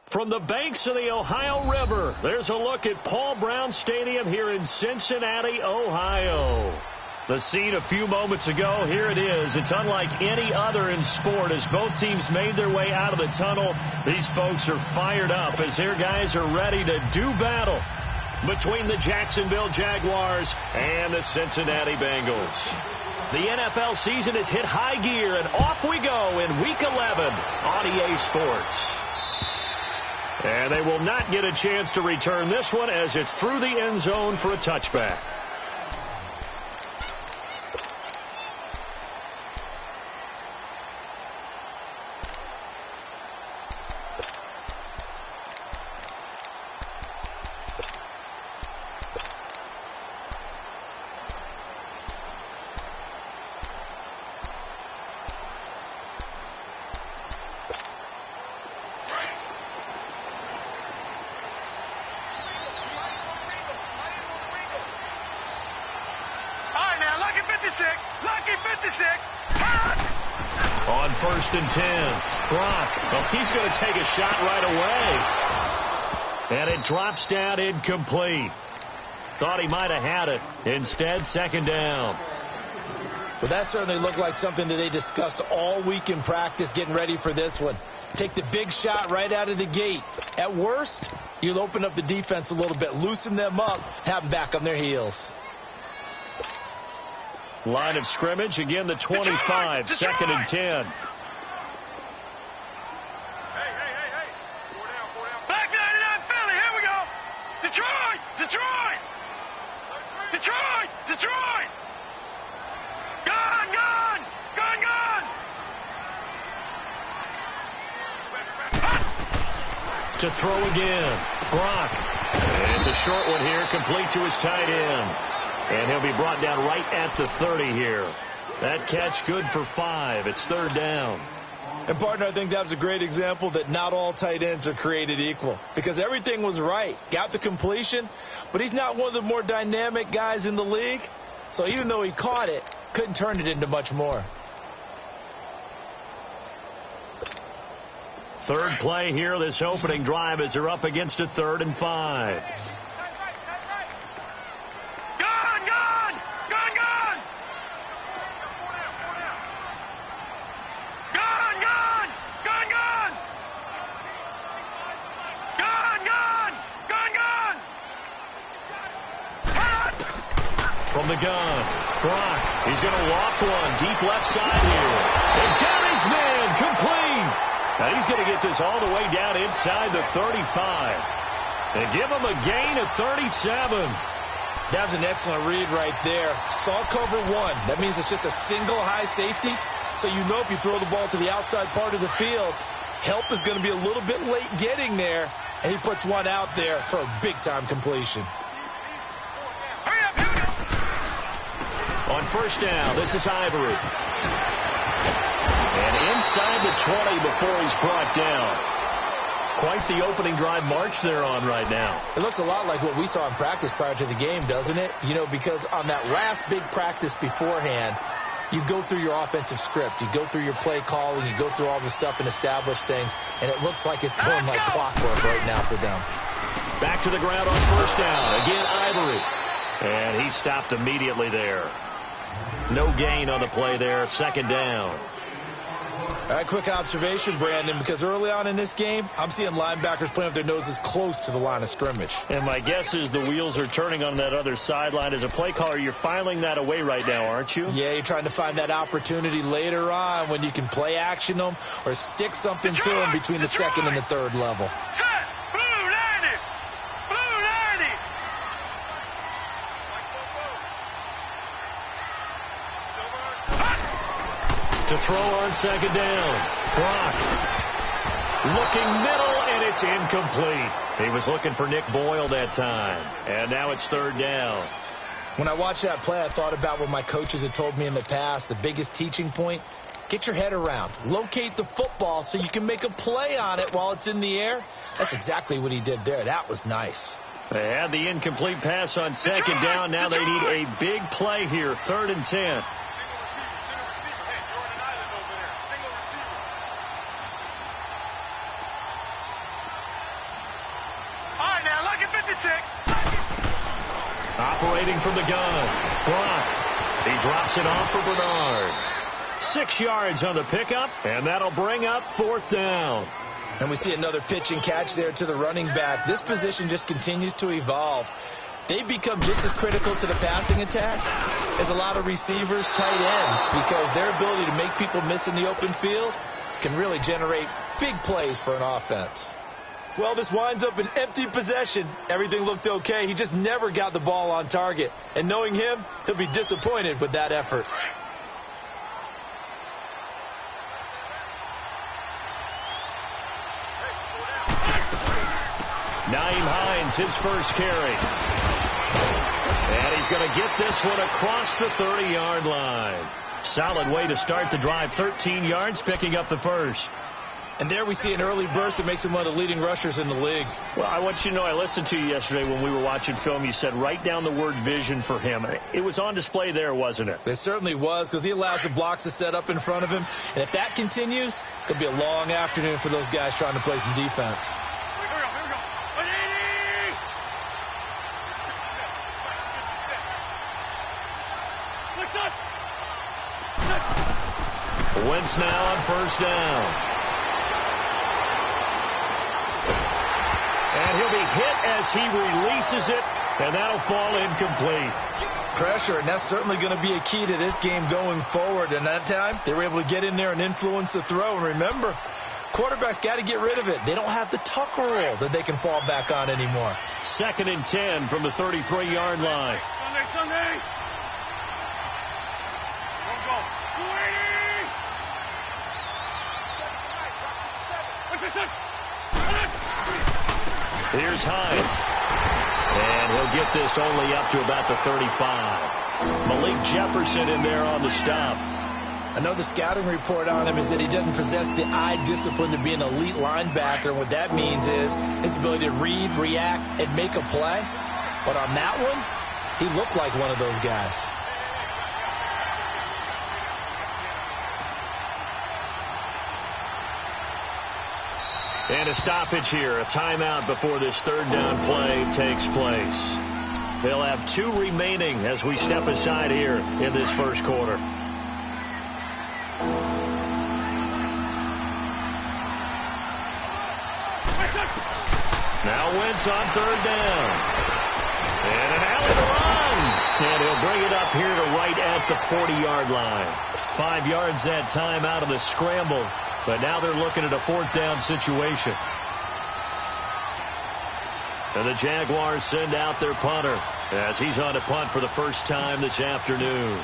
From the banks of the Ohio River, there's a look at Paul Brown Stadium here in Cincinnati, Ohio. The scene a few moments ago, here it is. It's unlike any other in sport. As both teams made their way out of the tunnel, these folks are fired up as their guys are ready to do battle between the Jacksonville Jaguars and the Cincinnati Bengals. The NFL season has hit high gear, and off we go in Week 11 on EA Sports. And they will not get a chance to return this one as it's through the end zone for a touchback. On 1st and 10, Brock, he's going to take a shot right away. And it drops down incomplete. Thought he might have had it. Instead, 2nd down. Well, that certainly looked like something that they discussed all week in practice getting ready for this one. Take the big shot right out of the gate. At worst, you'll open up the defense a little bit, loosen them up, have them back on their heels. Line of scrimmage, again the 25, Detroit! 2nd and 10. Hey. Back 99 Philly, here we go. Detroit! Gone! To throw again, Brock. And it's a short one here, complete to his tight end. And he'll be brought down right at the 30 here. That catch good for 5. It's 3rd down. And, partner, I think that was a great example that not all tight ends are created equal. Because everything was right. Got the completion, but he's not one of the more dynamic guys in the league. So even though he caught it, couldn't turn it into much more. Third play here, this opening drive as they're up against a 3rd and 5. From the gun, Brock, he's going to walk one deep left side here. And got his man complete. Now he's going to get this all the way down inside the 35. They give him a gain of 37. That was an excellent read right there. Saw cover 1. That means it's just a single high safety. So you know if you throw the ball to the outside part of the field, help is going to be a little bit late getting there. And he puts one out there for a big-time completion. On 1st down, this is Ivory. And inside the 20 before he's brought down. Quite the opening drive march they're on right now. It looks a lot like what we saw in practice prior to the game, doesn't it? You know, because on that last big practice beforehand, you go through your offensive script. You go through your play calling. You go through all the stuff and establish things. And it looks like it's going like clockwork right now for them. Back to the ground on 1st down. Again, Ivory. And he stopped immediately there. No gain on the play there. 2nd down. All right, quick observation, Brandon, because early on in this game, I'm seeing linebackers playing with their noses close to the line of scrimmage. And my guess is the wheels are turning on that other sideline. As a play caller, you're filing that away right now, aren't you? Yeah, you're trying to find that opportunity later on when you can play action them or stick something to them between the 2nd and the 3rd level. To throw on 2nd down. Brock looking middle, and it's incomplete. He was looking for Nick Boyle that time. And now it's 3rd down. When I watched that play, I thought about what my coaches had told me in the past. The biggest teaching point, get your head around. Locate the football so you can make a play on it while it's in the air. That's exactly what he did there. That was nice. They had the incomplete pass on 2nd down. Now they need a big play here. 3rd and 10. Waiting from the gun. Brock. He drops it off for Bernard. 6 yards on the pickup, and that'll bring up 4th down. And we see another pitch and catch there to the running back. This position just continues to evolve. They've become just as critical to the passing attack as a lot of receivers, tight ends, because their ability to make people miss in the open field can really generate big plays for an offense. Well, this winds up an empty possession. Everything looked okay. He just never got the ball on target. And knowing him, he'll be disappointed with that effort. Naeem Hines, his first carry. And he's going to get this one across the 30-yard line. Solid way to start the drive. 13 yards, picking up the first. And there we see an early burst that makes him one of the leading rushers in the league. Well, I want you to know, I listened to you yesterday when we were watching film. You said write down the word vision for him. It was on display there, wasn't it? It certainly was, because he allows the blocks to set up in front of him. And if that continues, it'll be a long afternoon for those guys trying to play some defense. Wentz now on first down. And he'll be hit as he releases it, and that'll fall incomplete. Pressure, and that's certainly going to be a key to this game going forward. And that time, they were able to get in there and influence the throw. And remember, quarterbacks got to get rid of it. They don't have the tuck roll that they can fall back on anymore. 2nd and 10 from the 33-yard line. Sunday. Go. Here's Hines. And he'll get this only up to about the 35. Malik Jefferson in there on the stop. I know the scouting report on him is that he doesn't possess the eye discipline to be an elite linebacker. And what that means is his ability to read, react, and make a play. But on that one, he looked like one of those guys. And a stoppage here, a timeout before this 3rd down play takes place. They'll have 2 remaining as we step aside here in this first quarter. Now Wentz on 3rd down. And an alley to run. And he'll bring it up here to right at the 40-yard line. 5 yards that time out of the scramble. But now they're looking at a 4th down situation. And the Jaguars send out their punter as he's on a punt for the first time this afternoon.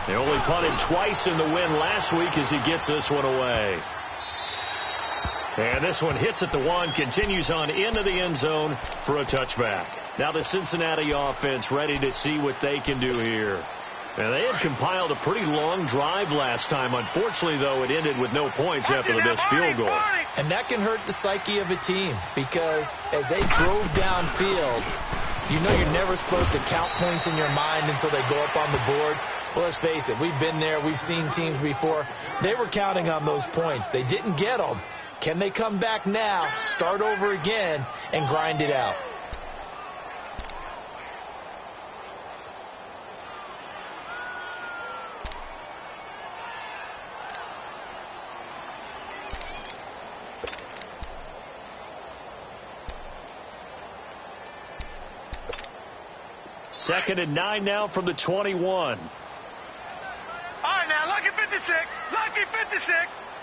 They only punted twice in the win last week as he gets this one away. And this one hits at the 1, continues on into the end zone for a touchback. Now the Cincinnati offense ready to see what they can do here. And they had compiled a pretty long drive last time. Unfortunately, though, it ended with no points after the missed field goal. And that can hurt the psyche of a team, because as they drove downfield, you know you're never supposed to count points in your mind until they go up on the board. Well, let's face it, we've been there. We've seen teams before. They were counting on those points. They didn't get them. Can they come back now, start over again, and grind it out? Second and 9 now from the 21. All right, now, lucky 56. Lucky 56.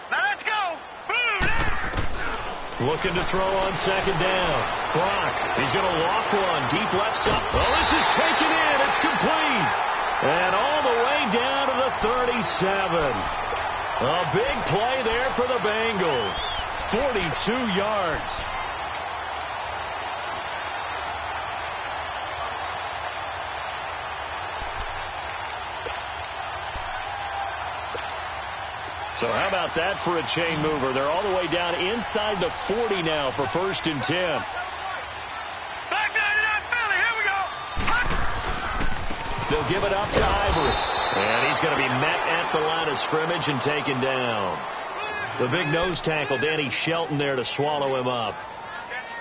Now, let's go. Boom. Looking to throw on 2nd down. Brock, he's going to loft one. Deep left side. Well, this is taken in. It's complete. And all the way down to the 37. A big play there for the Bengals. 42 yards. So how about that for a chain mover? They're all the way down inside the 40 now for 1st and 10. Back down to Philly. Here we go. They'll give it up to Ivory. And he's going to be met at the line of scrimmage and taken down. The big nose tackle, Danny Shelton, there to swallow him up.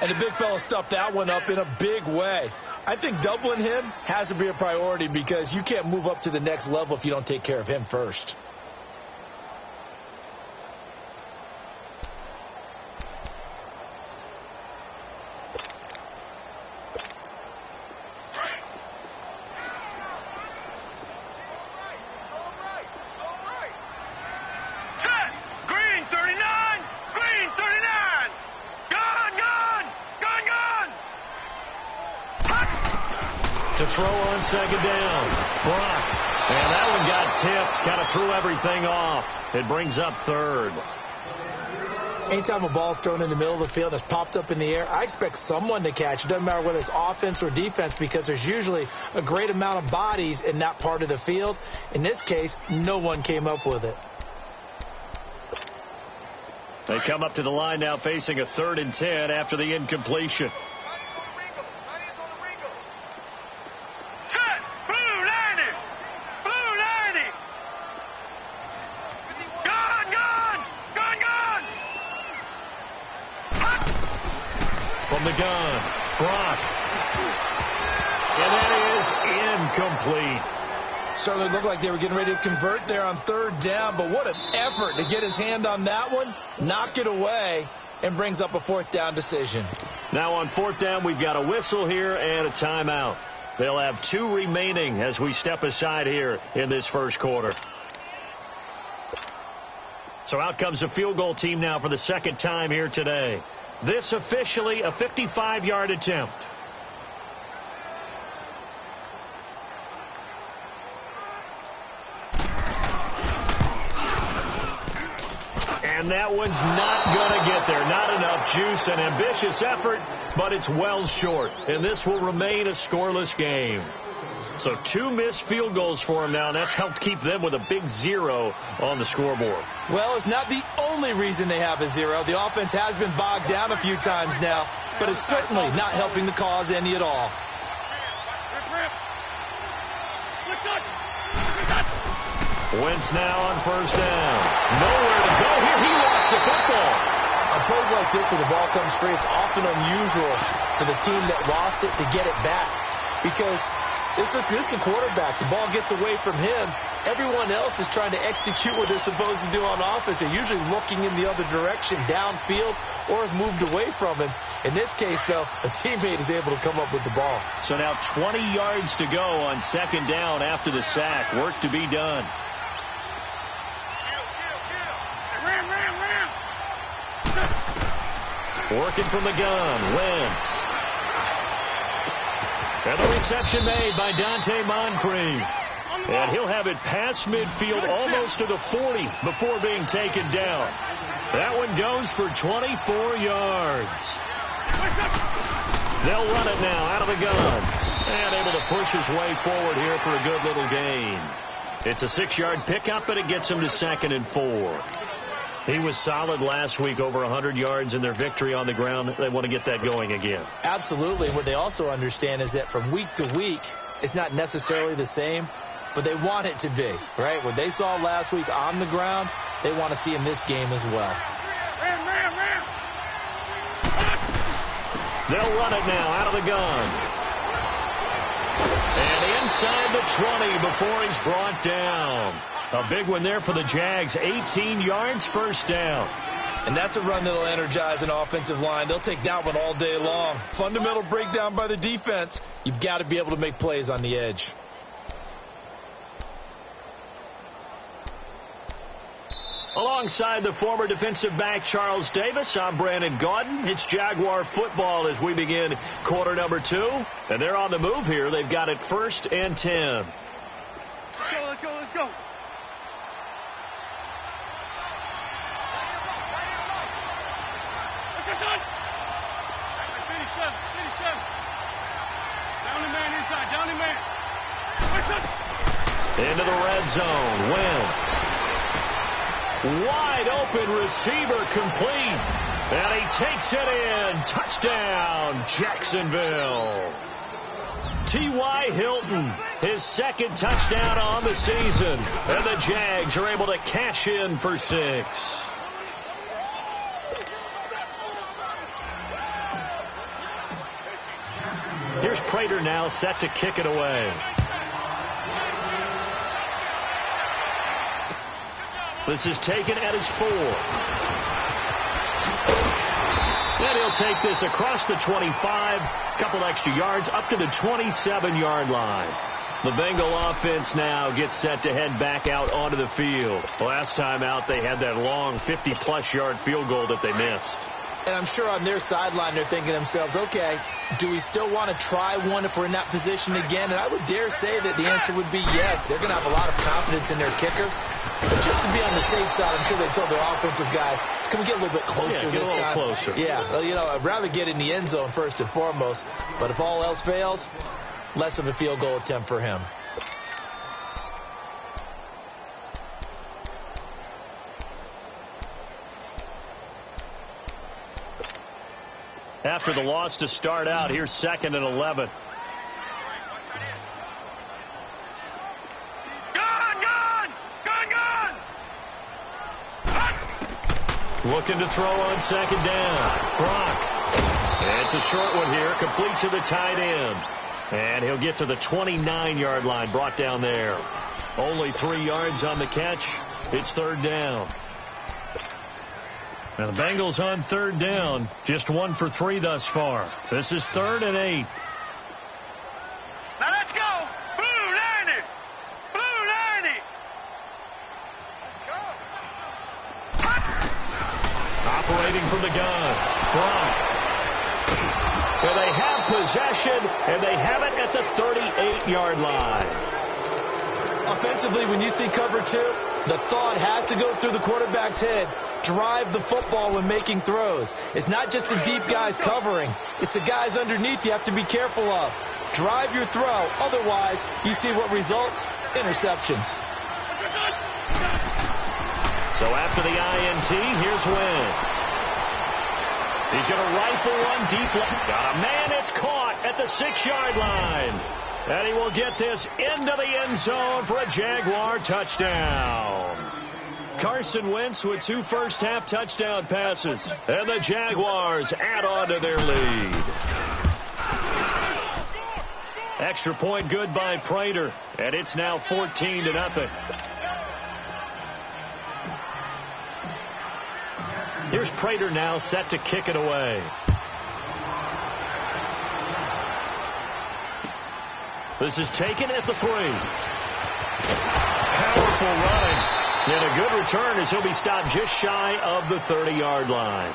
And the big fella stuffed that one up in a big way. I think doubling him has to be a priority because you can't move up to the next level if you don't take care of him first. To throw on second down. Brock. And that one got tipped. Kind of threw everything off. It brings up third. Anytime a ball's thrown in the middle of the field and it's popped up in the air, I expect someone to catch. It doesn't matter whether it's offense or defense because there's usually a great amount of bodies in that part of the field. In this case, no one came up with it. They come up to the line now facing a 3rd and 10 after the incompletion. From the gun, Brock. And that is incomplete. Certainly looked like they were getting ready to convert there on 3rd down, but what an effort to get his hand on that one, knock it away, and brings up a 4th down decision. Now on 4th down, we've got a whistle here and a timeout. They'll have 2 remaining as we step aside here in this first quarter. So out comes the field goal team now for the 2nd time here today. This officially a 55-yard attempt. And that one's not going to get there. Not enough juice. An ambitious effort, but it's well short. And this will remain a scoreless game. So 2 missed field goals for him now, and that's helped keep them with a big 0 on the scoreboard. Well, it's not the only reason they have a 0. The offense has been bogged down a few times now, but it's certainly not helping the cause any at all. Wentz now on 1st down. Nowhere to go here. He lost the football. On plays like this where the ball comes free, it's often unusual for the team that lost it to get it back because this is the quarterback. The ball gets away from him. Everyone else is trying to execute what they're supposed to do on offense. They're usually looking in the other direction, downfield, or have moved away from him. In this case, though, a teammate is able to come up with the ball. So now 20 yards to go on 2nd down after the sack. Work to be done. Working from the gun, Wentz. And the reception made by Dante Moncrief. And he'll have it past midfield almost to the 40 before being taken down. That one goes for 24 yards. They'll run it now out of the gun. And able to push his way forward here for a good little gain. It's a 6-yard pickup, and it gets him to 2nd and 4. He was solid last week, over 100 yards in their victory on the ground. They want to get that going again. Absolutely. What they also understand is that from week to week, it's not necessarily the same, but they want it to be, right? What they saw last week on the ground, they want to see in this game as well. They'll run it now out of the gun. And inside the 20 before he's brought down. A big one there for the Jags. 18 yards, 1st down. And that's a run that'll energize an offensive line. They'll take that one all day long. Fundamental breakdown by the defense. You've got to be able to make plays on the edge. Alongside the former defensive back Charles Davis, I'm Brandon Gaudin. It's Jaguar football as we begin quarter number 2. And they're on the move here. They've got it 1st and 10. Let's go. Into the red zone. Wentz. Wide open receiver complete. And he takes it in. Touchdown, Jacksonville. T.Y. Hilton, his 2nd touchdown on the season. And the Jags are able to cash in for 6. Here's Prater now set to kick it away. This is taken at his 4. And he'll take this across the 25, a couple extra yards, up to the 27-yard line. The Bengal offense now gets set to head back out onto the field. Last time out, they had that long 50-plus yard field goal that they missed. And I'm sure on their sideline they're thinking to themselves, okay, do we still want to try one if we're in that position again? And I would dare say that the answer would be yes. They're going to have a lot of confidence in their kicker. But just to be on the safe side, I'm sure they told their offensive guys, can we get a little bit closer this time? Get a little closer. Yeah, well, you know, I'd rather get in the end zone first and foremost. But if all else fails, less of a field goal attempt for him. After the loss to start out, here's 2nd and 11. Looking to throw on 2nd down. Brock. And it's a short one here, complete to the tight end. And he'll get to the 29-yard line, brought down there. Only 3 yards on the catch. It's 3rd down. Now the Bengals on 3rd down, just 1 for 3 thus far. This is 3rd and 8. Now let's go. Blue 90. Blue 90. Let's go. Operating from the gun. Brock. Well, they have possession, and they have it at the 38-yard line. Offensively, when you see cover 2, the thought has to go through the quarterback's head. Drive the football when making throws. It's not just the deep guys covering. It's the guys underneath you have to be careful of. Drive your throw. Otherwise, you see what results? Interceptions. So after the INT, here's Wentz. He's going to rifle one deep left. Got a man. It's caught at the 6-yard line. And he will get this into the end zone for a Jaguar touchdown. Carson Wentz with 2 first-half touchdown passes. And the Jaguars add on to their lead. Extra point good by Prater. And it's now 14-0. Here's Prater now set to kick it away. This is taken at the 3. Powerful running. And a good return as he'll be stopped just shy of the 30-yard line.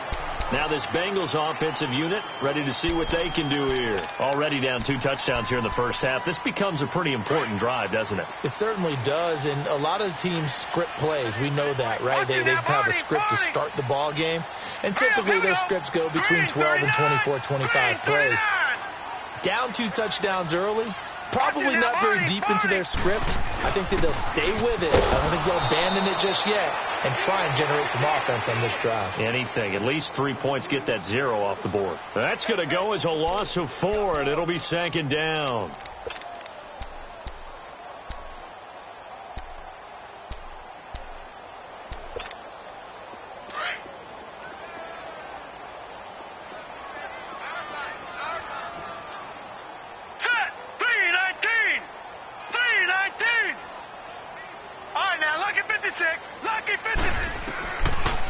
Now this Bengals offensive unit ready to see what they can do here. Already down 2 touchdowns here in the first half. This becomes a pretty important drive, doesn't it? It certainly does, and a lot of teams script plays. We know that, right? They have a script to start the ball game, and typically those scripts go between 12 and 24, 25 plays. Down 2 touchdowns early. Probably not very deep into their script. I think that they'll stay with it. I don't think they'll abandon it just yet and try and generate some offense on this drive. Anything. At least 3 points, get that 0 off the board. That's going to go as a loss of 4, and it'll be 2nd down.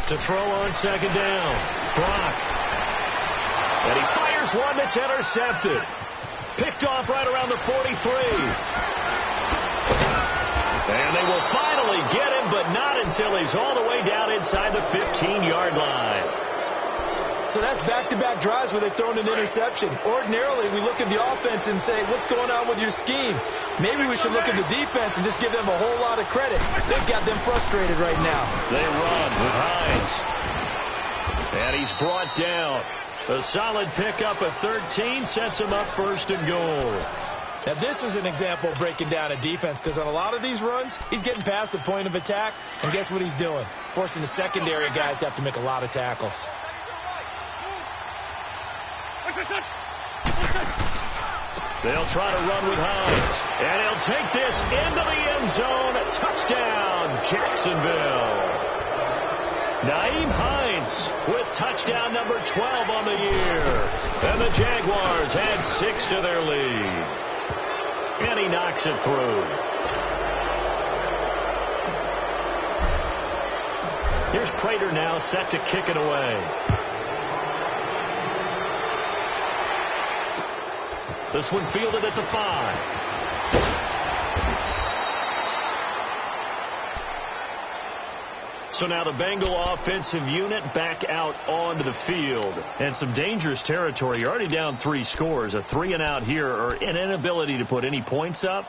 To throw on 2nd down. Brock. And he fires one that's intercepted. Picked off right around the 43. And they will finally get him, but not until he's all the way down inside the 15-yard line. So that's back-to-back drives where they've thrown an interception. Ordinarily, we look at the offense and say, what's going on with your scheme? Maybe we should look at the defense and just give them a whole lot of credit. They've got them frustrated right now. They run with Hines. And he's brought down. A solid pickup at 13 sets him up 1st and goal. Now, this is an example of breaking down a defense, because on a lot of these runs, he's getting past the point of attack, and guess what he's doing? Forcing the secondary guys to have to make a lot of tackles. They'll try to run with Hines. And he'll take this into the end zone. Touchdown, Jacksonville. Nyheim Hines with touchdown number 12 on the year. And the Jaguars add 6 to their lead. And he knocks it through. Here's Prater now set to kick it away. This one fielded at the 5. So now the Bengal offensive unit back out onto the field. And some dangerous territory. You're already down 3 scores. A 3-and-out here or an inability to put any points up.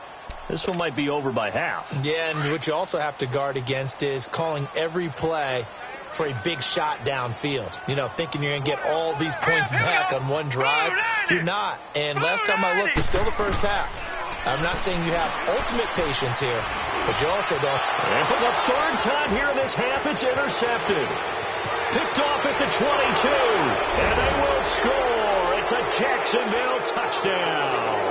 This one might be over by half. Yeah, and what you also have to guard against is calling every play for a big shot downfield. You know, thinking you're going to get all these points back on one drive. You're not. And last time I looked, it's still the first half. I'm not saying you have ultimate patience here, but you also don't. And for the 3rd time here in this half, it's intercepted. Picked off at the 22. And they will score. It's a Jacksonville touchdown.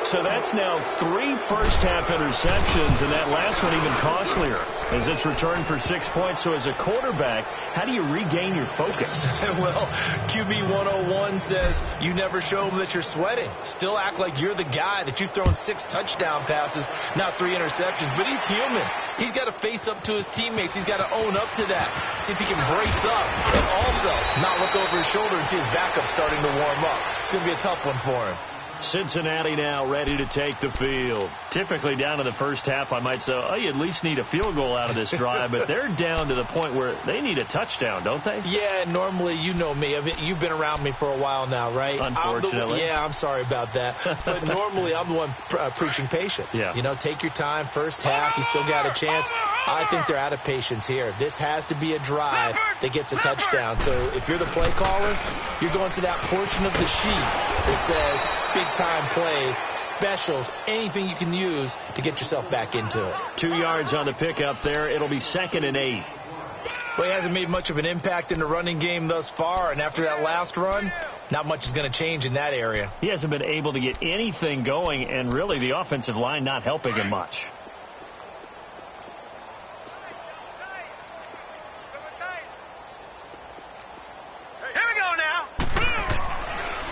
So that's now 3 first-half interceptions, and that last one even costlier as it's returned for 6 points. So as a quarterback, how do you regain your focus? Well, QB 101 says you never show them that you're sweating. Still act like you're the guy, that you've thrown 6 touchdown passes, not 3 interceptions. But he's human. He's got to face up to his teammates. He's got to own up to that, see if he can brace up, and also not look over his shoulder and see his backup starting to warm up. It's going to be a tough one for him. Cincinnati now ready to take the field. Typically down to the first half, I might say, oh, you at least need a field goal out of this drive, but they're down to the point where they need a touchdown, don't they? Yeah, normally, you know me. I mean, you've been around me for a while now, right? Unfortunately. I'm sorry about that. But normally, I'm the one preaching patience. Yeah. You know, take your time. First half, you still got a chance. I think they're out of patience here. This has to be a drive that gets a touchdown. So if you're the play caller, you're going to that portion of the sheet that says big-time plays, specials, anything you can use to get yourself back into it. 2 yards on the pickup there. It'll be 2nd and 8. Well, he hasn't made much of an impact in the running game thus far, and after that last run, not much is going to change in that area. He hasn't been able to get anything going, and really the offensive line not helping him much.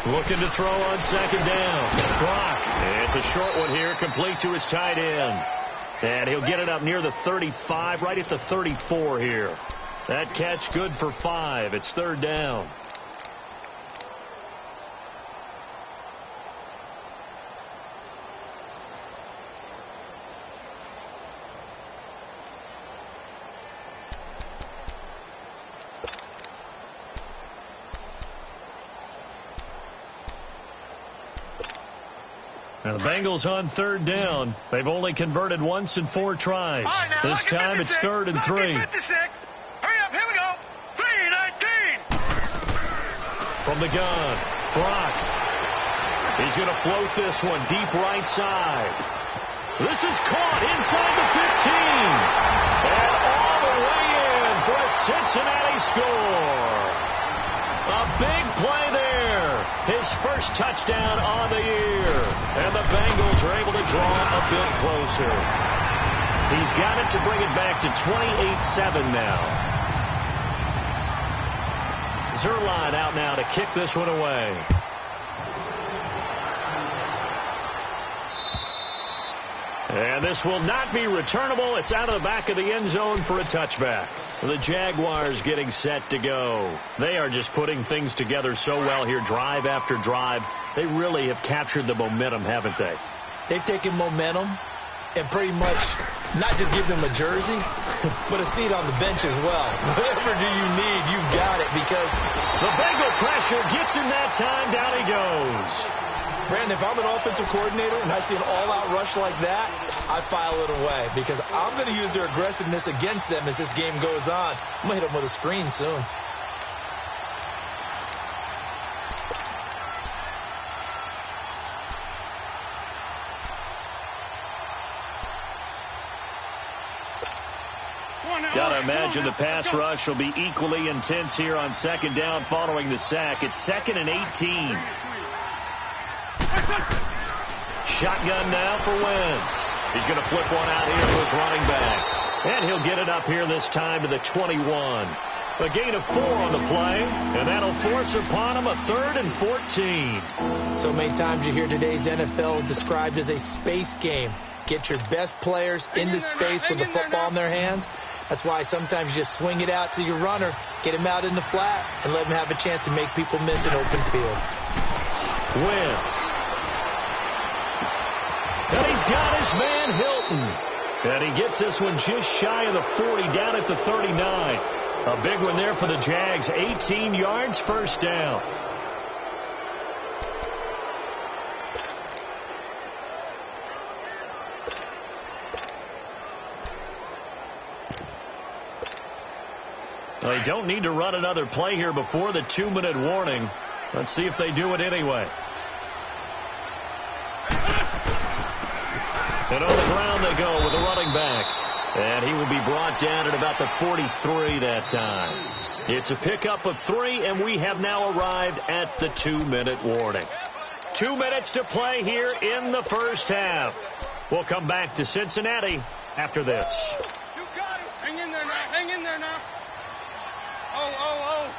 Looking to throw on 2nd down. Block. It's a short one here, complete to his tight end. And he'll get it up near the 35, right at the 34 here. That catch good for 5. It's 3rd down. Now the Bengals on 3rd down. They've only converted once in 4 tries. Right, this time it's 3rd and 3. 56. Hurry up, here we go. 3-19. From the gun, Brock. He's going to float this one deep right side. This is caught inside the 15. And all the way in for a Cincinnati score. A big play there. His first touchdown on the year. And the Bengals are able to draw a bit closer. He's got it to bring it back to 28-7 now. Zerline out now to kick this one away. And this will not be returnable. It's out of the back of the end zone for a touchback. The Jaguars getting set to go. They are just putting things together so well here, drive after drive. They really have captured the momentum, haven't they? They've taken momentum and pretty much not just give them a jersey, but a seat on the bench as well. Whatever do you need, you've got it, because the Bengal pressure gets him that time. Down he goes. Brandon, if I'm an offensive coordinator and I see an all-out rush like that, I file it away, because I'm going to use their aggressiveness against them as this game goes on. I'm going to hit them with a screen soon. Gotta imagine the pass rush will be equally intense here on 2nd down following the sack. It's 2nd and 18. Shotgun now for Wentz. He's going to flip one out here to his running back. And he'll get it up here this time to the 21. A gain of 4 on the play, and that'll force upon him a 3rd and 14. So many times you hear today's NFL described as a space game. Get your best players into space with the football in their hands. That's why sometimes you just swing it out to your runner, get him out in the flat, and let him have a chance to make people miss an open field. Wentz. And he's got his man Hilton. And he gets this one just shy of the 40, down at the 39. A big one there for the Jags. 18 yards, first down. They don't need to run another play here before the 2-minute warning. Let's see if they do it anyway. And on the ground they go with a running back. And he will be brought down at about the 43 that time. It's a pickup of 3, and we have now arrived at the 2-minute warning. 2 minutes to play here in the first half. We'll come back to Cincinnati after this. You got it. Hang in there now. Hang in there now. Oh.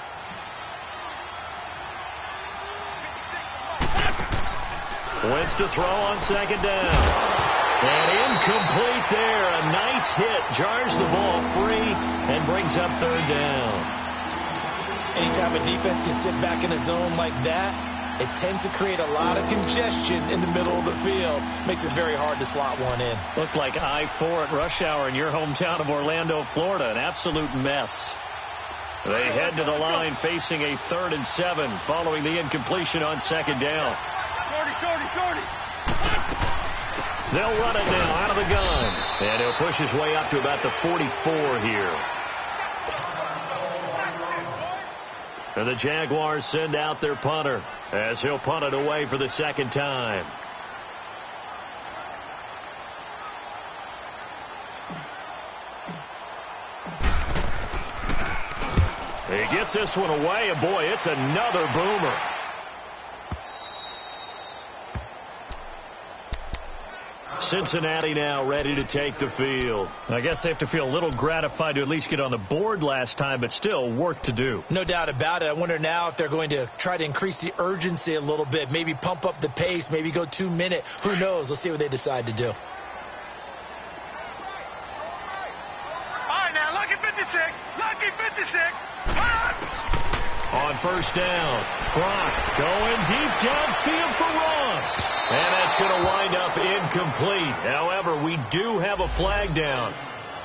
Wentz to throw on second down. And incomplete there. A nice hit. Jars the ball free and brings up 3rd down. Anytime a defense can sit back in a zone like that, it tends to create a lot of congestion in the middle of the field. Makes it very hard to slot one in. Looked like I-4 at rush hour in your hometown of Orlando, Florida. An absolute mess. They head to the line facing a 3rd and 7 following the incompletion on second down. Shorty. They'll run it now out of the gun. And he'll push his way up to about the 44 here. And the Jaguars send out their punter as he'll punt it away for the second time. He gets this one away, and boy, it's another boomer. Cincinnati now ready to take the field. I guess they have to feel a little gratified to at least get on the board last time, but still work to do. No doubt about it. I wonder now if they're going to try to increase the urgency a little bit, maybe pump up the pace, maybe go 2-minute. Who knows? Let's see what they decide to do. All right, now, lucky 56. Lucky 56. On first down, Brock going deep downfield for Ross. And that's going to wind up incomplete. However, we do have a flag down.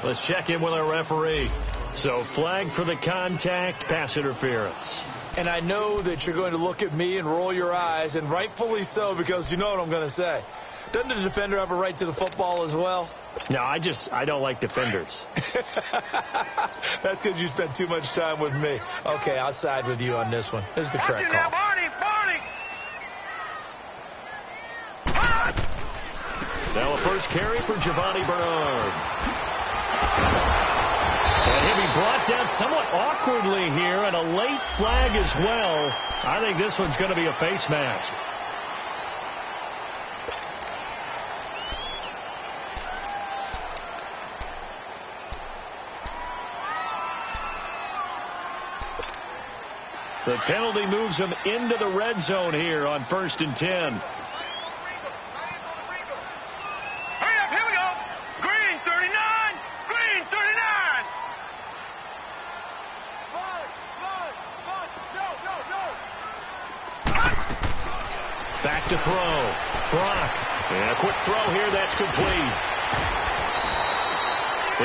Let's check in with our referee. So flag for the contact, pass interference. And I know that you're going to look at me and roll your eyes, and rightfully so, because you know what I'm going to say. Doesn't the defender have a right to the football as well? No, I don't like defenders. That's because you spent too much time with me. Okay, I'll side with you on this one. This is the correct call. Barney. Now a first carry for Giovanni Bernard. And he'll be brought down somewhat awkwardly here, and a late flag as well. I think this one's going to be a face mask. The penalty moves them into the red zone here on 1st and 10. Hurry up, here we go. Green 39. Green 39. Back to throw. Brock. And a quick throw here. That's complete.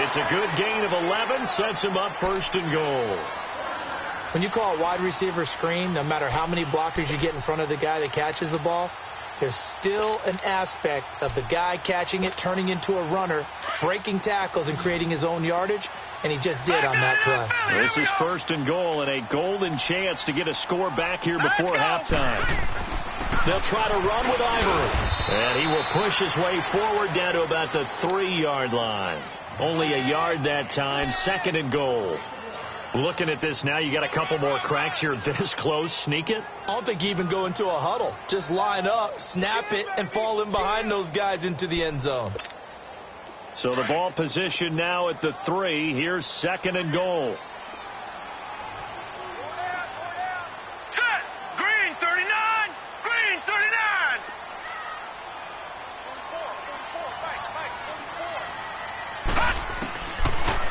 It's a good gain of 11. Sets him up 1st and goal. When you call a wide receiver screen, no matter how many blockers you get in front of the guy that catches the ball, there's still an aspect of the guy catching it, turning into a runner, breaking tackles, and creating his own yardage, and he just did on that play. This is 1st and goal, and a golden chance to get a score back here before halftime. They'll try to run with Ivory, and he will push his way forward down to about the 3-yard line. Only a yard that time, 2nd and goal. Looking at this now, you got a couple more cracks here this close. Sneak it? I don't think you even go into a huddle. Just line up, snap it, and fall in behind those guys into the end zone. So the ball position now at the 3. Here's 2nd and goal. Set. Green 39. Green 39.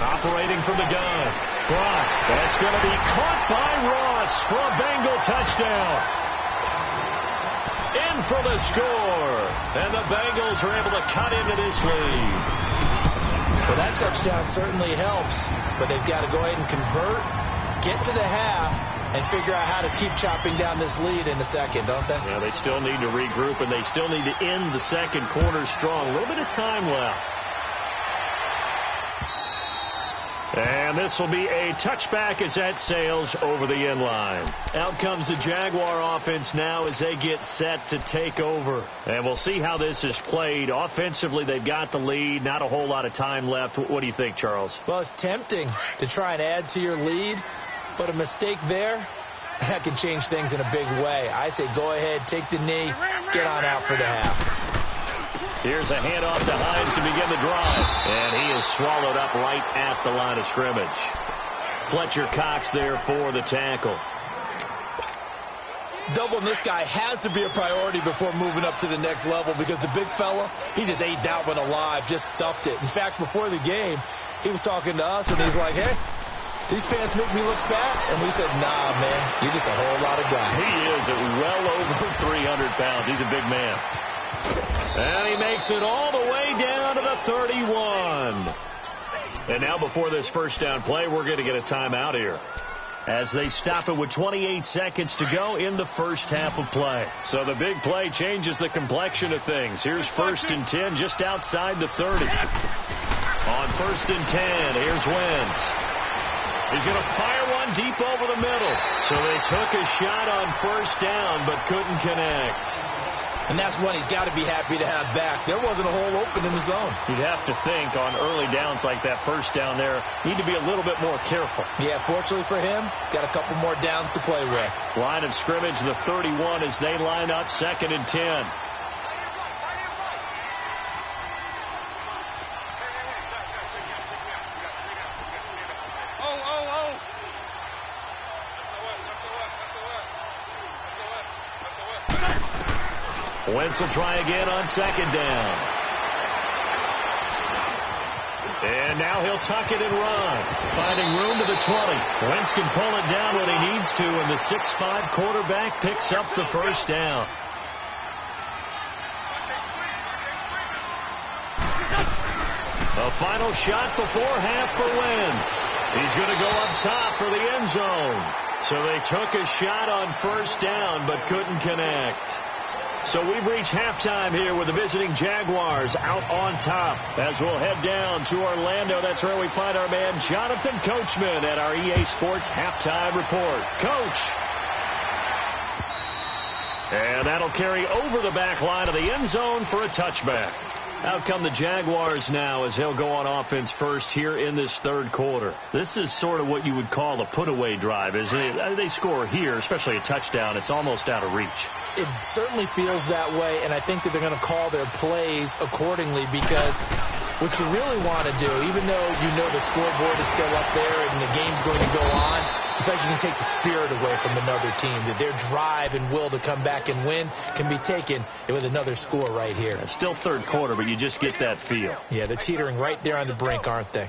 Operating from the gun. Brock. That's going to be caught by Ross for a Bengal touchdown. In for the score. And the Bengals are able to cut into this lead. Well, that touchdown certainly helps, but they've got to go ahead and convert, get to the half, and figure out how to keep chopping down this lead in the second, don't they? Yeah, they still need to regroup, and they still need to end the second quarter strong. A little bit of time left. And this will be a touchback as that sails over the end line. Out comes the Jaguar offense now as they get set to take over. And we'll see how this is played. Offensively, they've got the lead. Not a whole lot of time left. What do you think, Charles? Well, it's tempting to try and add to your lead, but a mistake there, that can change things in a big way. I say go ahead, take the knee, get on out for the half. Here's a handoff to Hines to begin the drive. And he is swallowed up right at the line of scrimmage. Fletcher Cox there for the tackle. Doubling this guy has to be a priority before moving up to the next level because the big fella, he just ate that one alive, just stuffed it. In fact, before the game, he was talking to us, and he's like, hey, these pants make me look fat. And we said, nah, man, you're just a whole lot of guy. He is at well over 300 pounds. He's a big man. And he makes it all the way down to the 31. And now before this first down play, we're going to get a timeout here as they stop it with 28 seconds to go in the first half of play. So the big play changes the complexion of things. Here's 1st and 10 just outside the 30. On 1st and 10, here's Wentz. He's going to fire one deep over the middle. So they took a shot on 1st down but couldn't connect. And that's one he's got to be happy to have back. There wasn't a hole open in the zone. You'd have to think on early downs like that 1st down there, need to be a little bit more careful. Yeah, fortunately for him, got a couple more downs to play with. Line of scrimmage, the 31 as they line up 2nd and 10. Wentz will try again on 2nd down. And now he'll tuck it and run. Finding room to the 20. Wentz can pull it down when he needs to, and the 6'5" quarterback picks up the 1st down. A final shot before half for Wentz. He's going to go up top for the end zone. So they took a shot on 1st down but couldn't connect. So we've reached halftime here with the visiting Jaguars out on top. As we'll head down to Orlando, that's where we find our man Jonathan Coachman at our EA Sports Halftime Report. Coach. And that'll carry over the back line of the end zone for a touchback. Out come the Jaguars now as they'll go on offense first here in this 3rd quarter. This is sort of what you would call a put-away drive, isn't it? They score here, especially a touchdown. It's almost out of reach. It certainly feels that way, and I think that they're going to call their plays accordingly because what you really want to do, even though you know the scoreboard is still up there and the game's going to go on, I think you can take the spirit away from another team, that their drive and will to come back and win can be taken with another score right here. It's still 3rd quarter, but you just get that feel. Yeah, they're teetering right there on the brink, aren't they?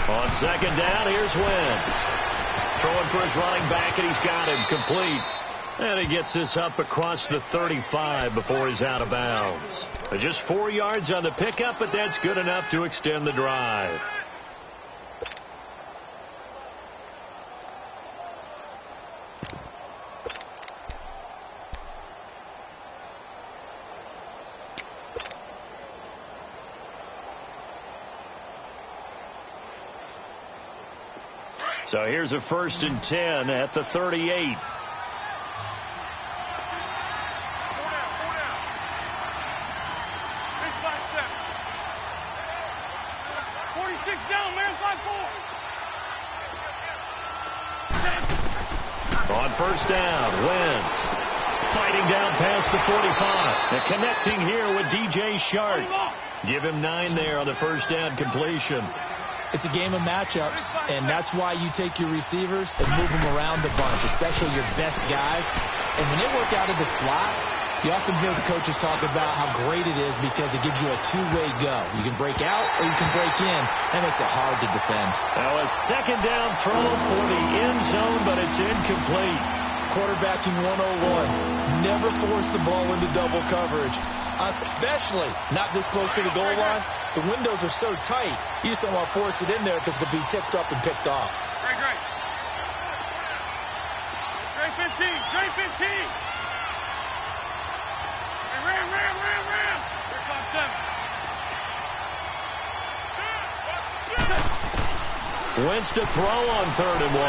On 2nd down, here's Wentz. Throwing for his running back, and he's got him complete. And he gets this up across the 35 before he's out of bounds. Just 4 yards on the pickup, but that's good enough to extend the drive. So here's a 1st and 10 at the 38. On first down, Wentz fighting down past the 45. And connecting here with DJ Shark. Give him 9 there on the first down completion. It's a game of matchups, and that's why you take your receivers and move them around a bunch, especially your best guys. And when they work out of the slot, you often hear the coaches talk about how great it is because it gives you a two-way go. You can break out or you can break in. That makes it hard to defend. Now a second down throw for the end zone, but it's incomplete. Quarterbacking 101. Never force the ball into double coverage, especially not this close to the goal line. The windows are so tight, you just don't want to force it in there because it could be tipped up and picked off. Great. Great 15. Great 15. Hey, ram. Here comes 7. Wentz to throw on 3rd and 1.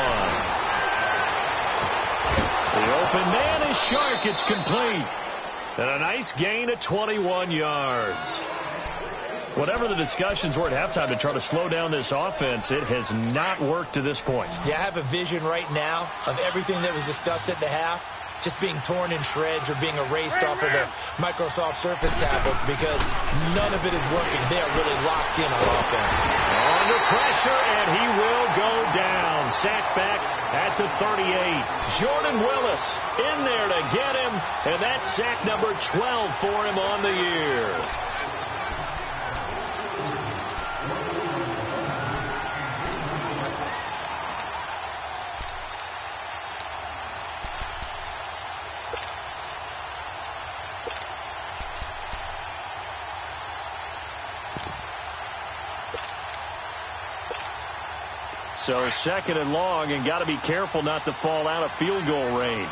The open man is Shark. It's complete. And a nice gain of 21 yards. Whatever the discussions were at halftime to try to slow down this offense, it has not worked to this point. Yeah, I have a vision right now of everything that was discussed at the half just being torn in shreds or being erased off of the Microsoft Surface tablets because none of it is working. They are really locked in on offense. Under pressure, and he will go down. Sacked back at the 38. Jordan Willis in there to get him, and that's sack number 12 for him on the year. So 2nd and long, and got to be careful not to fall out of field goal range.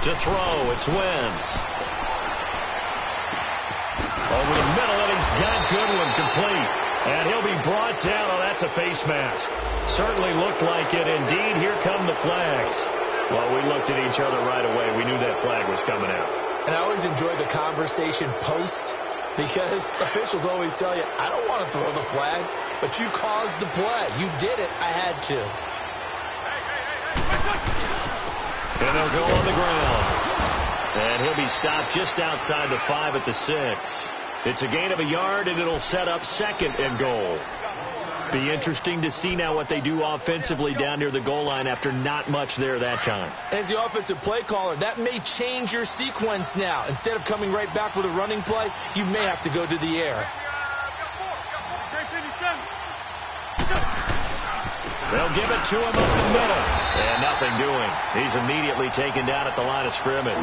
To throw, it's Wentz. Over the middle, and he's got Goodwin complete. And he'll be brought down. Oh, that's a face mask. Certainly looked like it. Indeed, here come the flags. Well, we looked at each other right away. We knew that flag was coming out. And I always enjoy the conversation post because officials always tell you, I don't want to throw the flag, but you caused the play. You did it. I had to. And they'll go on the ground. And he'll be stopped just outside the 5 at the 6. It's a gain of a yard, and it'll set up 2nd and goal. Be interesting to see now what they do offensively down near the goal line after not much there that time. As the offensive play caller, that may change your sequence now. Instead of coming right back with a running play, you may have to go to the air. They'll give it to him up the middle. And nothing doing. He's immediately taken down at the line of scrimmage.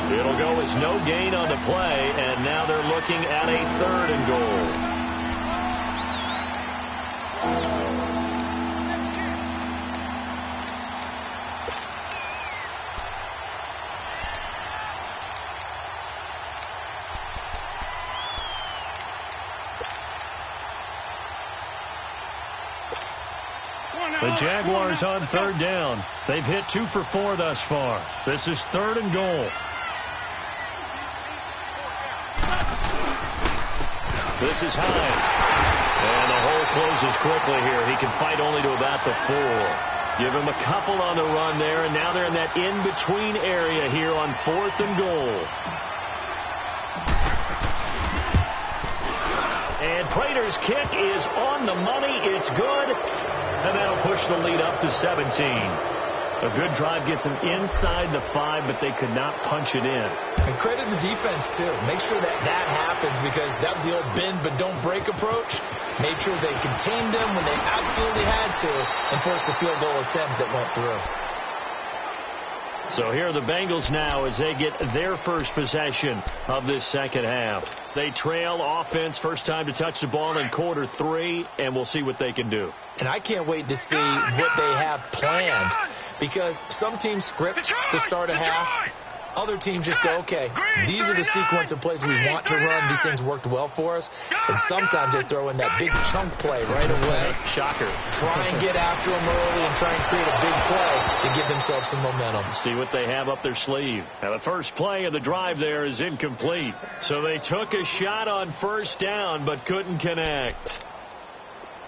It'll go as no gain on the play, and now they're looking at a 3rd and goal. The Jaguars on 3rd down. They've hit 2 for 4 thus far. This is 3rd and goal. This is Hines. And the hole closes quickly here. He can fight only to about the 4. Give him a couple on the run there, and now they're in that in-between area here on 4th and goal. And Prater's kick is on the money. It's good. And that'll push the lead up to 17. A good drive gets them inside the 5, but they could not punch it in. And credit the defense, too. Make sure that happens because that was the old bend but don't break approach. Made sure they contained them when they absolutely had to and forced the field goal attempt that went through. So here are the Bengals now as they get their first possession of this second half. They trail offense, first time to touch the ball in quarter 3, and we'll see what they can do. And I can't wait to see what they have planned because some teams script to start a half Other teams just go, okay, these are the sequence of plays we want to run. These things worked well for us. And sometimes they throw in that big chunk play right away. Shocker. Try and get after them early and try and create a big play to give themselves some momentum. See what they have up their sleeve. Now, the first play of the drive there is incomplete. So they took a shot on first down but couldn't connect.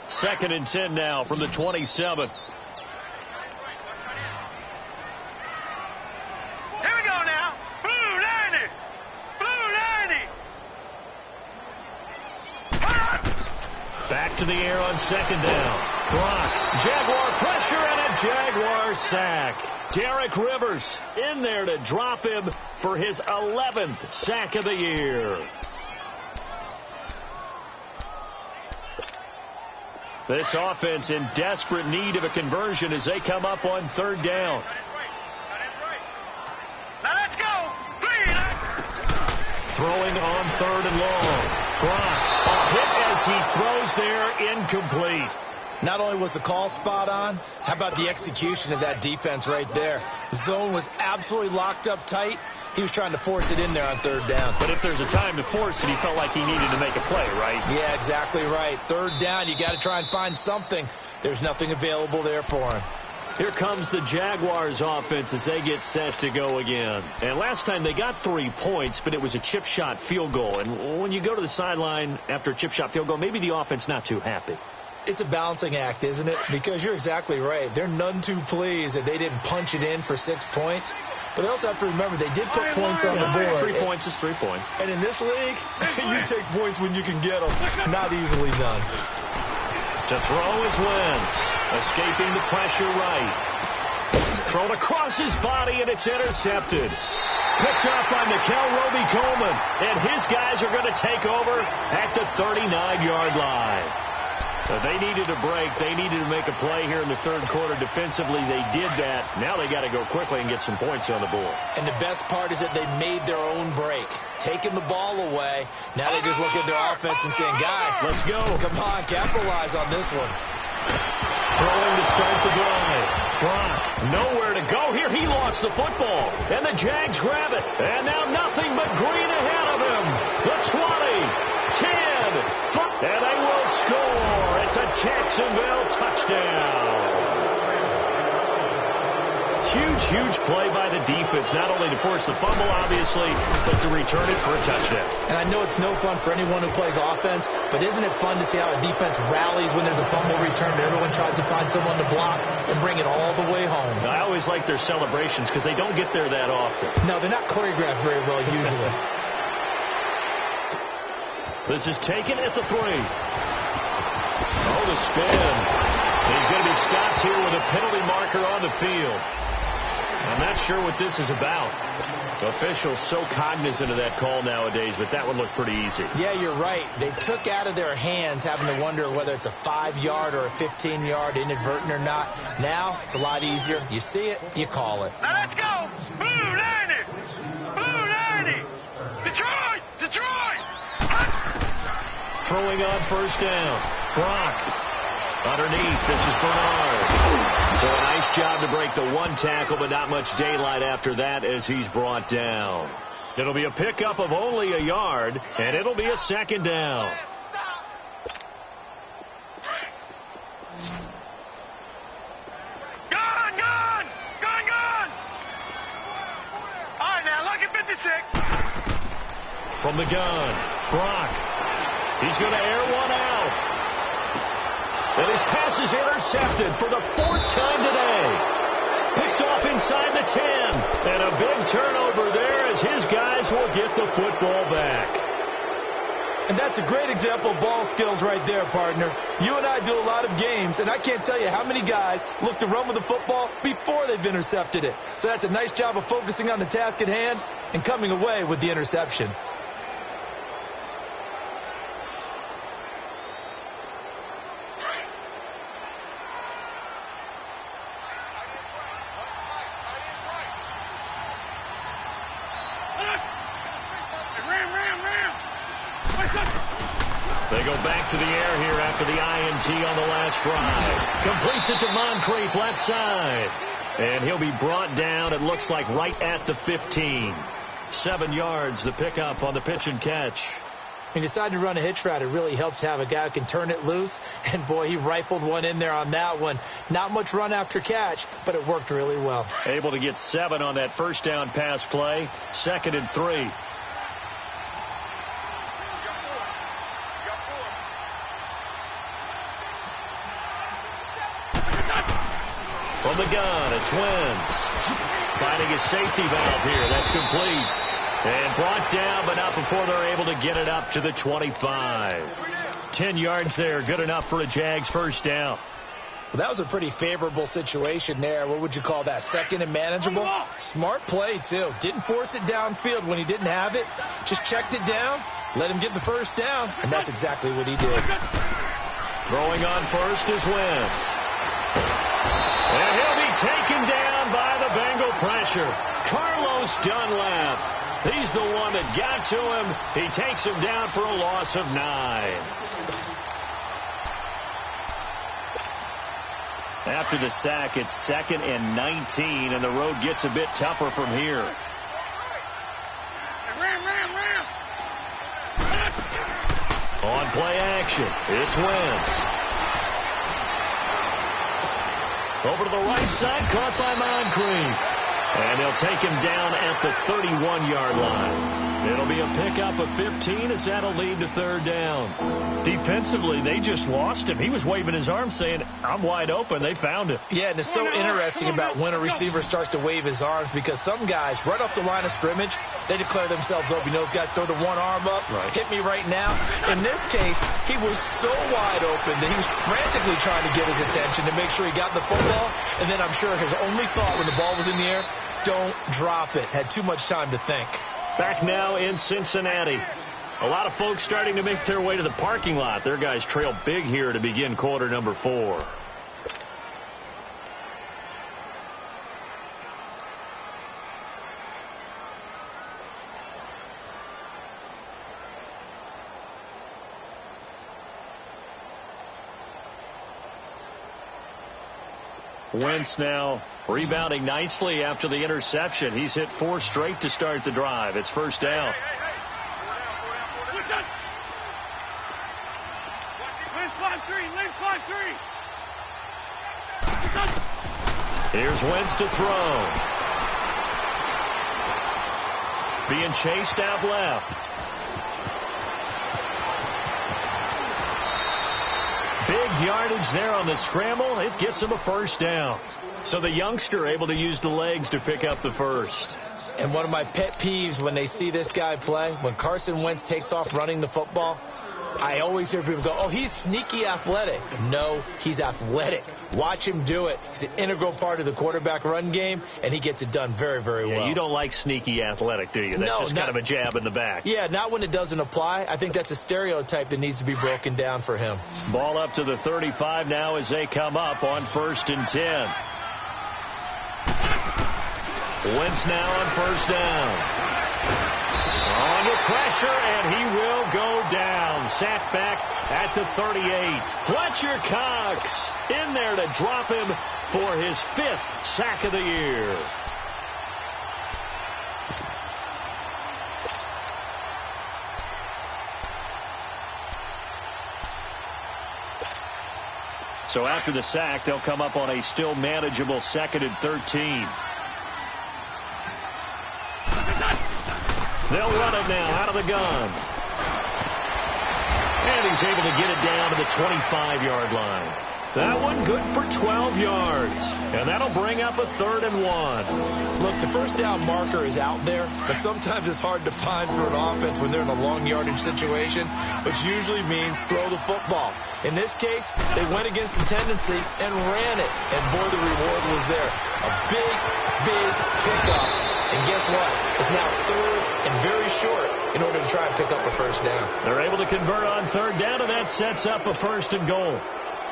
2nd and 10 now from the 27. Back to the air on 2nd down. Brock, Jaguar pressure and a Jaguar sack. Derek Rivers in there to drop him for his 11th sack of the year. This offense in desperate need of a conversion as they come up on 3rd down. Now let's go. Please. Throwing on 3rd and long. Brock, a hit as he throws there, incomplete. Not only was the call spot on, how about the execution of that defense right there? Zone was absolutely locked up tight. He was trying to force it in there on 3rd down. But if there's a time to force it, he felt like he needed to make a play, right? Yeah, exactly right. 3rd down, you got to try and find something. There's nothing available there for him. Here comes the Jaguars offense as they get set to go again. And last time they got 3 points, but it was a chip shot field goal. And when you go to the sideline after a chip shot field goal, maybe the offense not too happy. It's a balancing act, isn't it? Because you're exactly right. They're none too pleased that they didn't punch it in for 6 points. But they also have to remember they did put points on the board. 3 points is 3 points. And in this league, you take points when you can get them. Not easily done. To throw is Wentz, escaping the pressure right. Thrown across his body, and it's intercepted. Picked up by Mikel Roby-Coleman, and his guys are going to take over at the 39-yard line. They needed a break. They needed to make a play here in the 3rd quarter. Defensively, they did that. Now they got to go quickly and get some points on the board. And the best part is that they made their own break. Taking the ball away. Now they just look at their offense and saying, guys, let's go. Come on, capitalize on this one. Throwing to start the drive. Brock, nowhere to go here. He lost the football. And the Jags grab it. And now nothing but green ahead of him. The 20. 10, and they will score. It's a Jacksonville touchdown. Huge play by the defense, not only to force the fumble, obviously, but to return it for a touchdown. And I know it's no fun for anyone who plays offense, but isn't it fun to see how a defense rallies when there's a fumble return? Everyone tries to find someone to block and bring it all the way home. I always like their celebrations because they don't get there that often. No, they're not choreographed very well usually. This is taken at the 3. Oh, the spin. He's going to be stopped here with a penalty marker on the field. I'm not sure what this is about. Officials so cognizant of that call nowadays, but that one looked pretty easy. Yeah, you're right. They took out of their hands having to wonder whether it's a 5-yard or a 15-yard inadvertent or not. Now, it's a lot easier. You see it, you call it. Now let's go. Blue 90. Blue 90. Detroit. Detroit. Throwing on first down. Brock. Underneath, this is Bernard. So a nice job to break the 1 tackle, but not much daylight after that as he's brought down. It'll be a pickup of only a yard, and it'll be a 2nd down. Gone. All right, now, look at 56. From the gun, Brock. He's going to air one out. And his pass is intercepted for the 4th time today. Picked off inside the 10. And a big turnover there as his guys will get the football back. And that's a great example of ball skills right there, partner. You and I do a lot of games, and I can't tell you how many guys look to run with the football before they've intercepted it. So that's a nice job of focusing on the task at hand and coming away with the interception. They go back to the air here after the INT on the last drive. Completes it to Moncrief, left side. And he'll be brought down, it looks like, right at the 15. 7 yards, the pickup on the pitch and catch. He decided to run a hitch route. It really helps to have a guy who can turn it loose. And, boy, he rifled one in there on that one. Not much run after catch, but it worked really well. Able to get 7 on that first down pass play. 2nd and 3. From the gun, it's Wentz. Finding his safety valve here. That's complete. And brought down, but not before they're able to get it up to the 25. 10 yards there. Good enough for a Jags first down. Well, that was a pretty favorable situation there. What would you call that? 2nd and manageable? Smart play, too. Didn't force it downfield when he didn't have it. Just checked it down, let him get the first down, and that's exactly what he did. Throwing on first is Wentz. And he'll be taken down by the Bengal pressure. Carlos Dunlap. He's the one that got to him. He takes him down for a loss of 9. After the sack, it's 2nd and 19, and the road gets a bit tougher from here. On play action, it's Wentz. Over to the right side, caught by Moncrief. And they'll take him down at the 31-yard line. It'll be a pickup of 15 as that'll lead to 3rd down. Defensively, they just lost him. He was waving his arms saying, I'm wide open. They found him. Yeah, and it's so interesting about when a receiver starts to wave his arms because some guys, right off the line of scrimmage, they declare themselves open. You know, those guys throw the one arm up, right. Hit me right now. In this case, he was so wide open that he was frantically trying to get his attention to make sure he got the football. And then I'm sure his only thought when the ball was in the air, don't drop it. Had too much time to think. Back now in Cincinnati. A lot of folks starting to make their way to the parking lot. Their guys trail big here to begin quarter number 4. Wentz now rebounding nicely after the interception. He's hit 4 straight to start the drive. It's first down. Here's Wentz to throw. Being chased out left. Big yardage there on the scramble. It gets him a first down. So the youngster able to use the legs to pick up the first. And one of my pet peeves when they see this guy play, when Carson Wentz takes off running the football, I always hear people go, oh, he's sneaky athletic. No, he's athletic. Watch him do it. He's an integral part of the quarterback run game, and he gets it done very, very well. You don't like sneaky athletic, do you? That's just kind of a jab in the back. Yeah, not when it doesn't apply. I think that's a stereotype that needs to be broken down for him. Ball up to the 35 now as they come up on 1st and 10. Wentz now on first down. Under pressure, and he will go down. Sacked back at the 38. Fletcher Cox in there to drop him for his 5th sack of the year. So after the sack, they'll come up on a still manageable 2nd and 13. They'll run it now out of the gun. And he's able to get it down to the 25-yard line. That one good for 12 yards. And that'll bring up a 3rd and 1. Look, the first down marker is out there, but sometimes it's hard to find for an offense when they're in a long yardage situation, which usually means throw the football. In this case, they went against the tendency and ran it. And, boy, the reward was there. A big, big pickup. And guess what? It's now 3rd and very short in order to try and pick up the first down. They're able to convert on 3rd down, and that sets up a 1st and goal.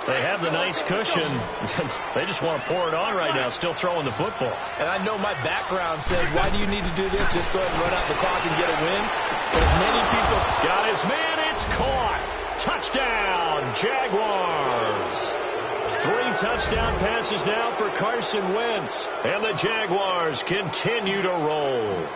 They have the nice cushion. They just want to pour it on right now, still throwing the football. And I know my background says, why do you need to do this? Just go ahead and run out the clock and get a win. But as many people... Got his man, it's caught. Touchdown, Jaguars. 3 touchdown passes now for Carson Wentz. And the Jaguars continue to roll.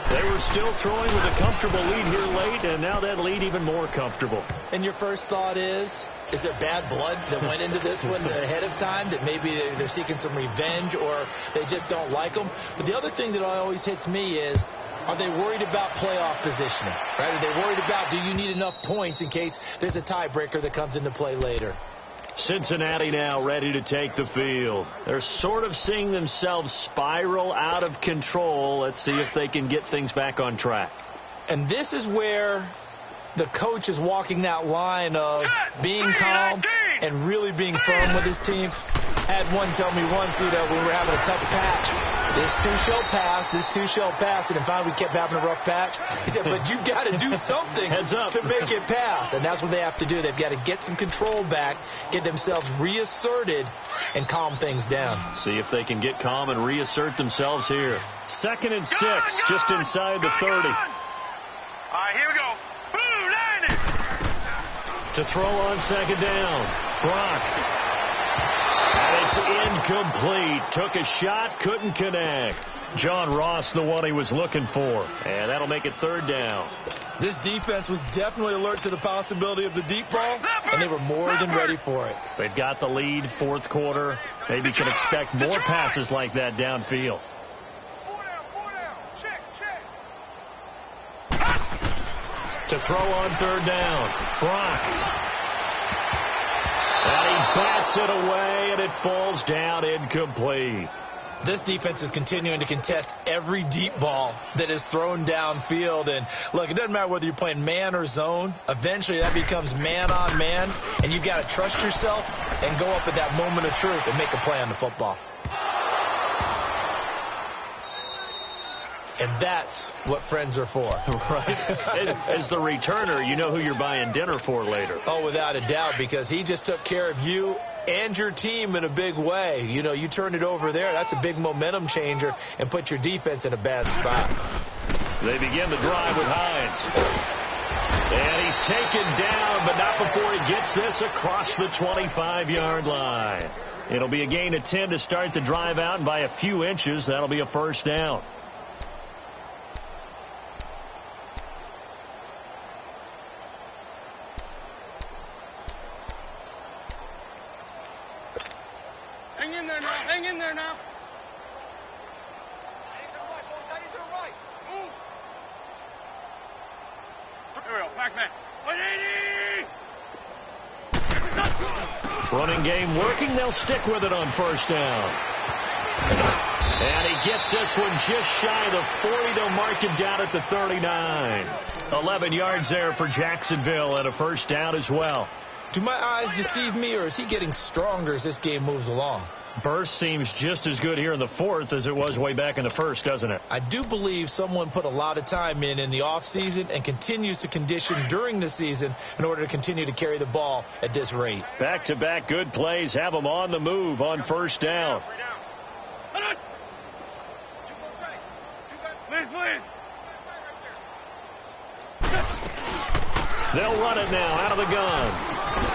They were still throwing with a comfortable lead here late, and now that lead even more comfortable. And your first thought is there bad blood that went into this one ahead of time, that maybe they're seeking some revenge or they just don't like them? But the other thing that always hits me is, are they worried about playoff positioning? Right? Are they worried about, do you need enough points in case there's a tiebreaker that comes into play later? Cincinnati now ready to take the field. They're sort of seeing themselves spiral out of control. Let's see if they can get things back on track. And this is where the coach is walking that line of being calm and really being firm with his team. I had one tell me once, when we were having a tough patch, this too shall pass, this too shall pass, and then finally we kept having a rough patch. He said, but you've got to do something to make it pass, and that's what they have to do. They've got to get some control back, get themselves reasserted, and calm things down. See if they can get calm and reassert themselves here. 2nd and 6, just inside the 30. All right, here we go. Boom, landed. To throw on 2nd down, Brock. And it's incomplete. Took a shot, couldn't connect. John Ross, the one he was looking for. And that'll make it 3rd down. This defense was definitely alert to the possibility of the deep ball, and they were more than ready for it. They've got the lead, 4th quarter. Maybe can expect more passes like that downfield. 4 down. Check. To throw on 3rd down, Brock. And he bats it away, and it falls down incomplete. This defense is continuing to contest every deep ball that is thrown downfield. And, look, it doesn't matter whether you're playing man or zone. Eventually that becomes man on man, and you've got to trust yourself and go up at that moment of truth and make a play on the football. And that's what friends are for. Right. As the returner, you know who you're buying dinner for later. Oh, without a doubt, because he just took care of you and your team in a big way. You turned it over there. That's a big momentum changer and put your defense in a bad spot. They begin the drive with Hines. And he's taken down, but not before he gets this across the 25-yard line. It'll be a gain of 10 to start the drive out, and by a few inches, that'll be a 1st down. Hang in there now. Heading to the right. Move. Here we go. Back. 180. Running game working. They'll stick with it on 1st down. And he gets this one just shy of the 40. They'll mark him down at the 39. 11 yards there for Jacksonville and a 1st down as well. Do my eyes deceive me, or is he getting stronger as this game moves along? Burst seems just as good here in the 4th as it was way back in the 1st, doesn't it? I do believe someone put a lot of time in the offseason and continues to condition during the season in order to continue to carry the ball at this rate. Back-to-back good plays have them on the move on 1st down. Please. They'll run it now out of the gun.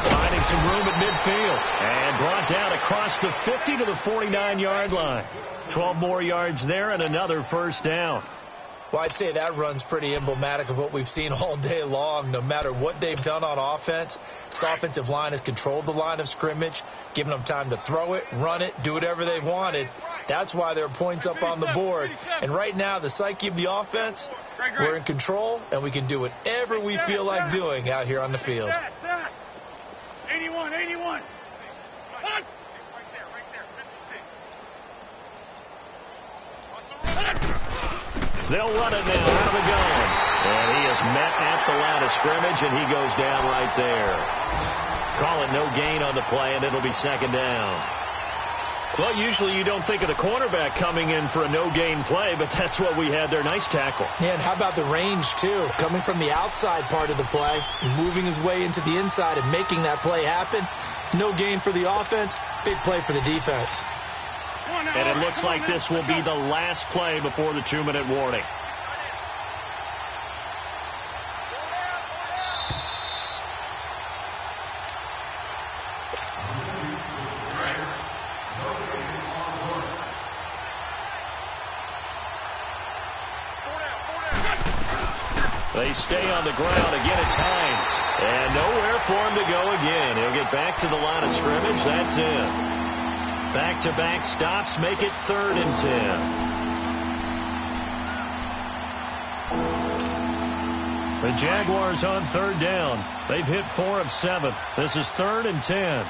Finding some room at midfield. And brought down across the 50 to the 49-yard line. 12 more yards there and another 1st down. Well, I'd say that run's pretty emblematic of what we've seen all day long. No matter what they've done on offense, this offensive line has controlled the line of scrimmage, given them time to throw it, run it, do whatever they wanted. That's why there are points up on the board. And right now, the psyche of the offense, we're in control, and we can do whatever we feel like doing out here on the field. 81. Right there. 56. They'll run it now out of the gun. And he is met at the line of scrimmage, and he goes down right there. Call it no gain on the play, and it'll be 2nd down. Well, usually you don't think of the cornerback coming in for a no-gain play, but that's what we had there. Nice tackle. Yeah, and how about the range, too? Coming from the outside part of the play, moving his way into the inside and making that play happen. No gain for the offense, big play for the defense. And it looks like this will be the last play before the 2-minute warning. stay on the ground. Again, it's Hines. And nowhere for him to go again. He'll get back to the line of scrimmage. That's it. Back-to-back stops make it 3rd and 10. The Jaguars on 3rd down. They've hit 4 of 7. This is 3rd and 10.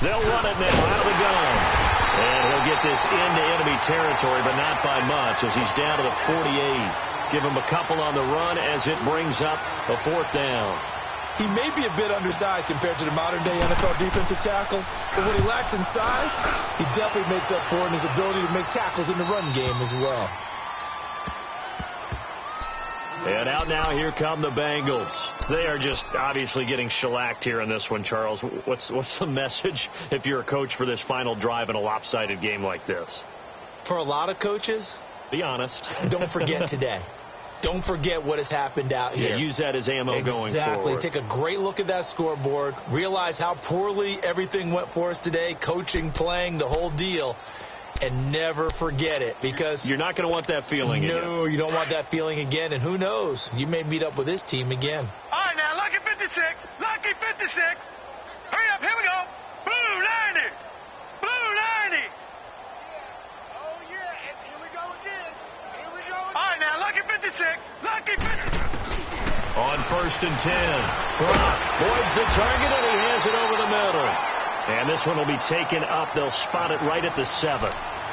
They'll run it now out of the gun. And he'll get this into enemy territory, but not by much as he's down to the 48. Give him a couple on the run as it brings up a 4th down. He may be a bit undersized compared to the modern-day NFL defensive tackle, but what he lacks in size, he definitely makes up for in his ability to make tackles in the run game as well. And out now, here come the Bengals. They are just obviously getting shellacked here in this one, Charles. What's the message if you're a coach for this final drive in a lopsided game like this? For a lot of coaches, be honest. Don't forget today. Don't forget what has happened out here. Yeah, use that as ammo going forward. Exactly. Take a great look at that scoreboard. Realize how poorly everything went for us today. Coaching, playing, the whole deal. And never forget it, because you're not going to want that feeling again. No, you don't want that feeling again. And who knows? You may meet up with this team again. All right, now, lucky 56. Lucky 56. Hurry up. Here we go. Blue 90. Blue 90. Oh, yeah. And here we go again. Here we go again. All right, now, lucky 56. Lucky 56. On 1st and 10. Brock voids the target, and he has it over the middle. And this one will be taken up. They'll spot it right at the 7.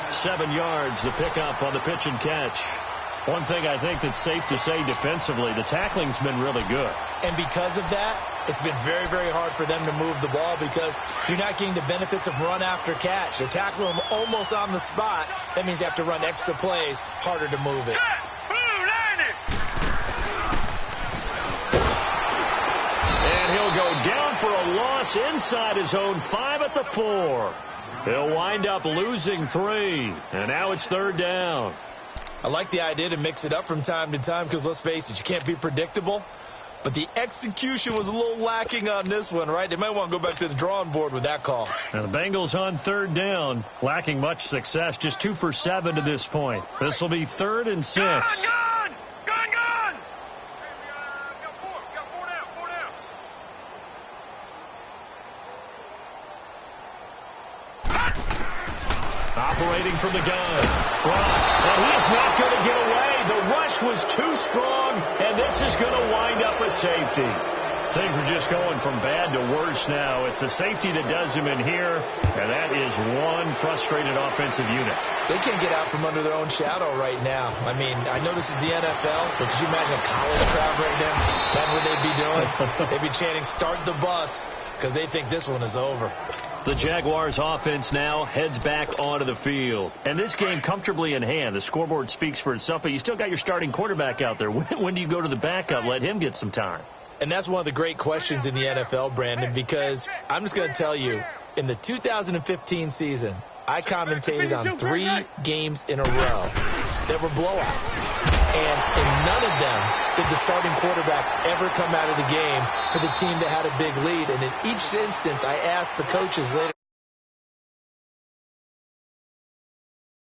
7 yards, the pickup on the pitch and catch. One thing I think that's safe to say defensively, the tackling's been really good. And because of that, it's been very, very hard for them to move the ball because you're not getting the benefits of run after catch. They're tackling them almost on the spot. That means you have to run extra plays, harder to move it. And he'll go down for a loss inside his own 5 at the 4. He'll wind up losing 3. And now it's 3rd down. I like the idea to mix it up from time to time because, let's face it, you can't be predictable. But the execution was a little lacking on this one, right? They might want to go back to the drawing board with that call. And the Bengals on 3rd down, lacking much success, just 2 for 7 to this point. This will be 3rd and 6. Gone! Operating from the gun. Brock, and he's not going to get away. The rush was too strong, and this is going to wind up a safety. Things are just going from bad to worse now. It's a safety that does him in here, and that is one frustrated offensive unit. They can't get out from under their own shadow right now. I mean, I know this is the NFL, but could you imagine a college crowd right now? That's what they'd be doing. They'd be chanting, "Start the bus," because they think this one is over. The Jaguars offense now heads back onto the field. And this game comfortably in hand. The scoreboard speaks for itself, but you still got your starting quarterback out there. When do you go to the backup? Let him get some time. And that's one of the great questions in the NFL, Brandon, because I'm just going to tell you, in the 2015 season, I commentated on 3 games in a row that were blowouts. And in none of them did the starting quarterback ever come out of the game for the team that had a big lead. And in each instance, I asked the coaches later.